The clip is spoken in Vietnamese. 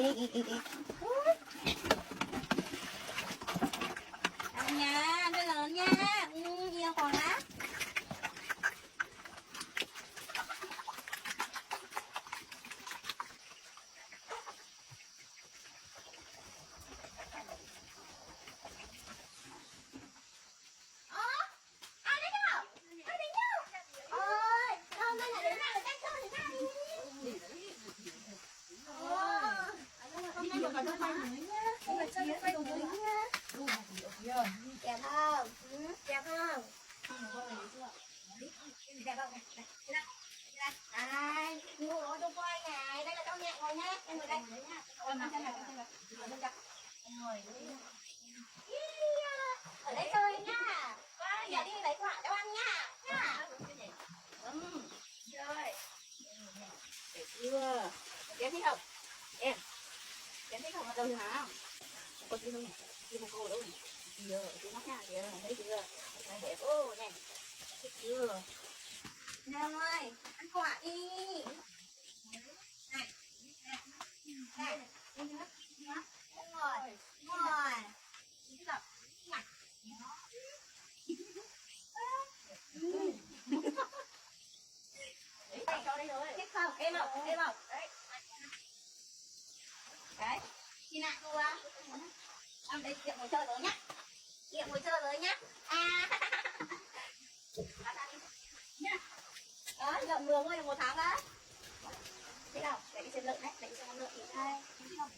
Ăn nha, ăn cho lớn nha. Nhiều còn lắm. Đẹp không? Đẹp không? Đẹp không? Đây, ngồi trong quay này, đây là trong nhà ngồi nhá, em ngồi đây. Ngồi ở đây chơi nha. Giờ đi lấy quả cho ăn nha. Chơi. Được chưa? Em thích không? Em thích không? Ở đâu hả? Cô thích không? Đi một cô đâu? Giờ chị mắc nha, kìa, thấy chưa? Này đẹp ô nè. Thích chưa? Nào ơi, ăn quả đi. Này. Này. Ngồi. Ngồi. Đây, cho đây rồi. Thích không? Em không? Em không? Đấy. Chị nào cô à? Em đây tiệm ngồi chơi rồi nhá. Tiệm ngồi chơi rồi nhá. Đó, lợn vừa nuôi được 1 tháng đó. Thấy không? Để đi xem lợn đấy, để đi xem con lợn thì thay. Thấy không?